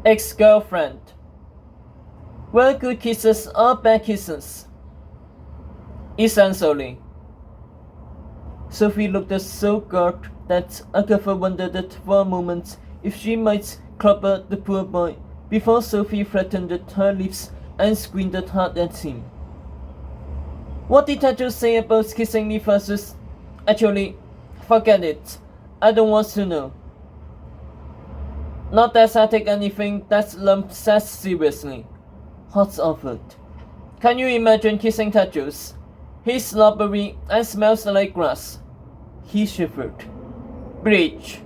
Ex-girlfriend. Well, good kisses or bad kisses? Essentially. Sophie looked so gaunt that Agatha wondered for a moment if she might clobber the poor boy before Sophie flattened her lips and squinted hard at him. What did Tattoo say about kissing me first? Actually, forget it. I don't want to know. Not that I take anything that Lump says seriously, Hotz offered. Can you imagine kissing Tattoos? He's slobbery and smells like grass. He shivered. Bleach.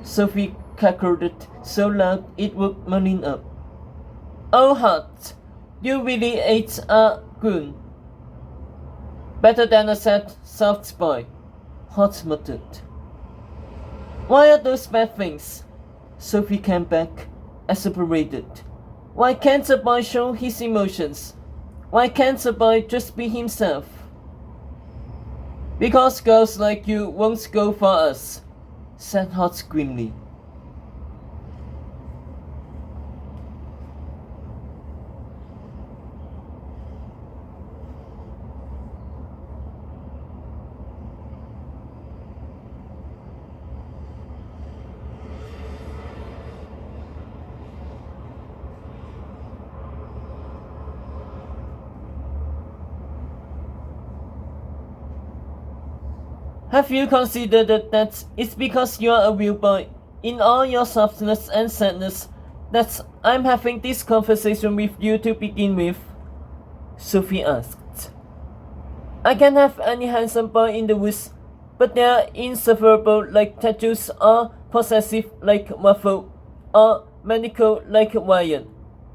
Sophie cackled it so loud it woke Merlin up. Oh, Hot, you really ate a goon. Better than a sad, soft boy, Hot muttered. Why are those bad things? Sophie came back, exasperated. Why can't a boy show his emotions? Why can't a boy just be himself? Because girls like you won't go for us, said Hot grimly. Have you considered that it's because you're a real boy, in all your softness and sadness, that I'm having this conversation with you to begin with? Sophie asked. I can have any handsome boy in the woods, but they're insufferable like Tattoos or possessive like Waffle or maniacal like Ryan.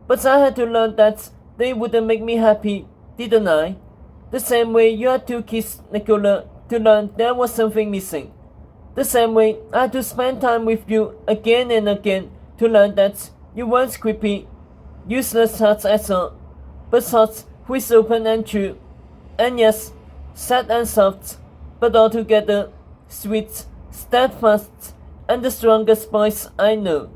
But I had to learn that they wouldn't make me happy, didn't I? The same way you had to kiss Nicola to learn there was something missing. The same way I had to spend time with you again and again to learn that you weren't creepy, useless hearts at all, but hearts who is open and true, and yes, sad and soft, but altogether sweet, steadfast, and the strongest boys I know.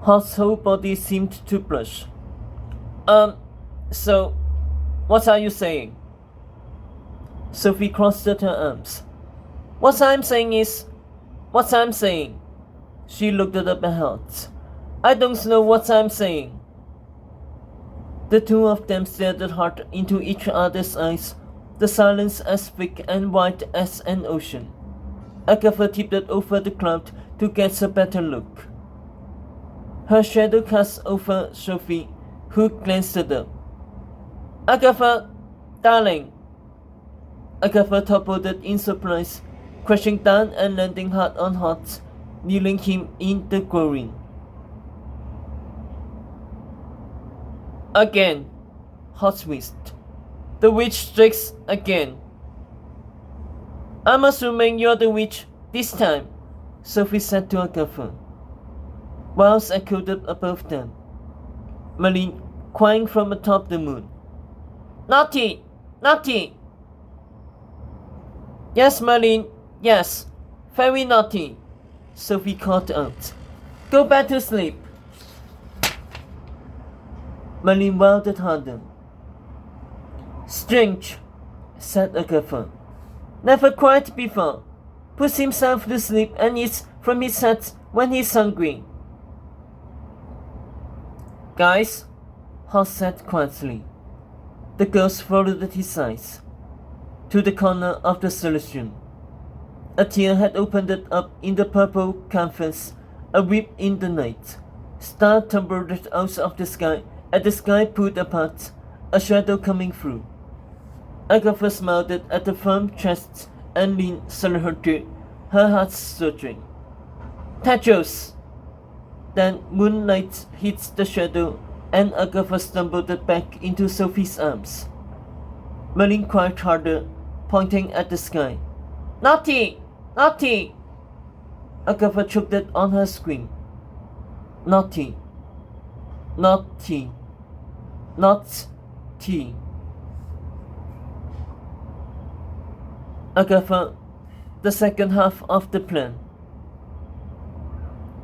Hot's whole body seemed to blush. So, what are you saying? Sophie crossed her arms. What I'm saying is, what I'm saying. She looked up at Hot. I don't know what I'm saying. The two of them stared hard into each other's eyes, the silence as thick and wide as an ocean. Agatha tipped over the cloud to get a better look. Her shadow cast over Sophie, who glanced up. Agatha, darling. Agatha toppled in surprise, crashing down and landing hard on Hot, kneeling him in the groin. Again, Hot whistled. The witch strikes again. I'm assuming you're the witch this time, Sophie said to Agatha. Whilst echoed up above them. Merlin crying from atop the moon. Naughty! Naughty! Yes, Merlin, yes. Very naughty, Sophie called out. Go back to sleep. Merlin wailed harder. Strange, said Agatha. Never cried before. Puts himself to sleep and eats from his hat when he's hungry. Guys, Hot said quietly. The girls followed his eyes to the corner of the solution. A tear had opened up in the purple canvas, a whip in the night. Star tumbled out of the sky, and the sky pulled apart, a shadow coming through. Agatha smiled at the firm chest and leaned salutary, her heart stuttering. Tattoos! Then moonlight hit the shadow, and Agatha stumbled back into Sophie's arms. Merlin cried harder, pointing at the sky. Naughty! Naughty! Agatha choked on her scream. Naughty. Naughty. Not tea. Agatha, the second half of the plan.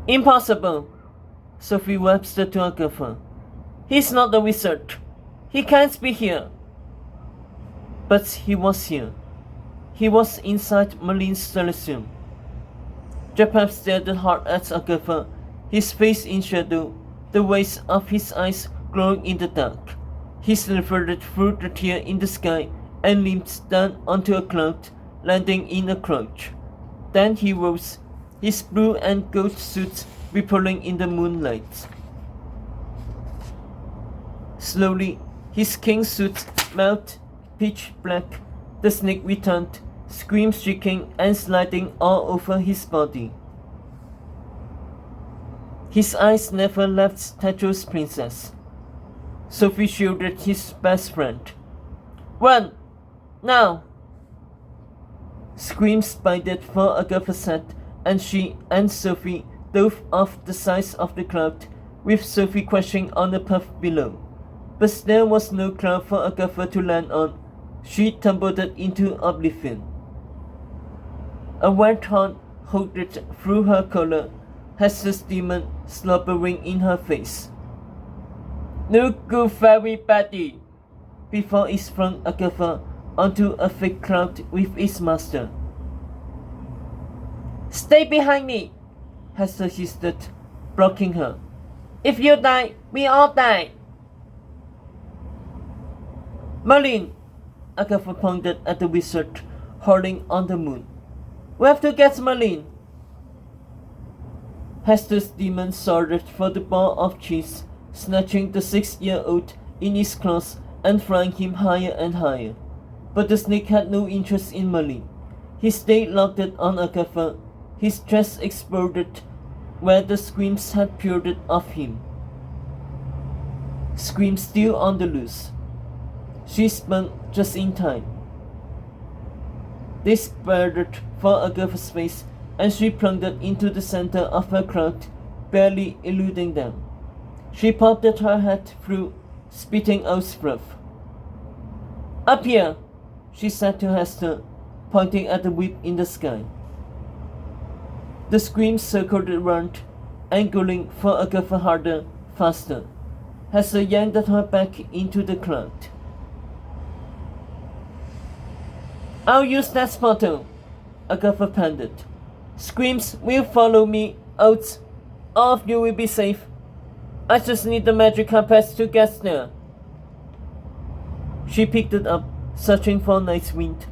Impossible, Sophie Webster to Agatha. He's not a wizard. He can't be here. But he was here. He was inside Merlin's solution. Japan stared hard at Agatha, his face in shadow, the whites of his eyes glowing in the dark. He slithered through the tear in the sky and limped down onto a cloud, landing in a crouch. Then he rose, his blue and gold suit rippling in the moonlight. Slowly, his king suit melted pitch black. The snake returned, screams shrieking and sliding all over his body. His eyes never left Tetro's princess. Sophie shielded his best friend. Run! Now! Screams bided for Agatha's head, and she and Sophie dove off the sides of the cloud, with Sophie crashing on the path below. But there was no cloud for Agatha to land on. She tumbled into oblivion. A white horn hooded through her collar, Hester's demon slobbering in her face. Look good, fairy Betty! Before it flung Agatha onto a thick cloud with its master. Stay behind me! Hester hissed, blocking her. If you die, we all die! Merlin! Agatha pointed at the wizard, hurling on the moon. We have to get Merlin! Hester's demon soared for the ball of cheese, snatching the 6-year-old in its claws and flying him higher and higher. But the snake had no interest in Merlin. He stayed locked on Agatha. His chest exploded where the screams had poured off him. Screams still on the loose. She spun just in time. They spurred for Agatha's face, and she plunged into the center of her crowd, barely eluding them. She popped her head through, spitting out breath. Up here, she said to Hester, pointing at the whip in the sky. The screams circled around, angling for Agatha harder, faster. Hester yanked her back into the cloud. I'll use that spottle, Agatha panted. Screams will follow me out. All of you will be safe. I just need the magic compass to get there. She picked it up, searching for Night's Wind,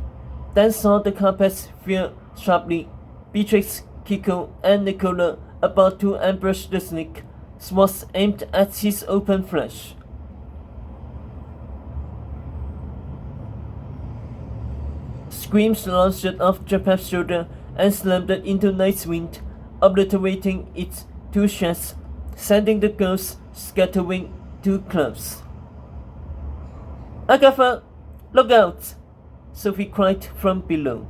then saw the compass veer sharply. Beatrix, Kiko, and Nicola about to ambush the snake, was aimed at his open flesh. Screams launched off Japan's shoulder and slammed into Night's Wind, obliterating its two chests, sending the girls scattering to clubs. Agatha, look out! Sophie cried from below.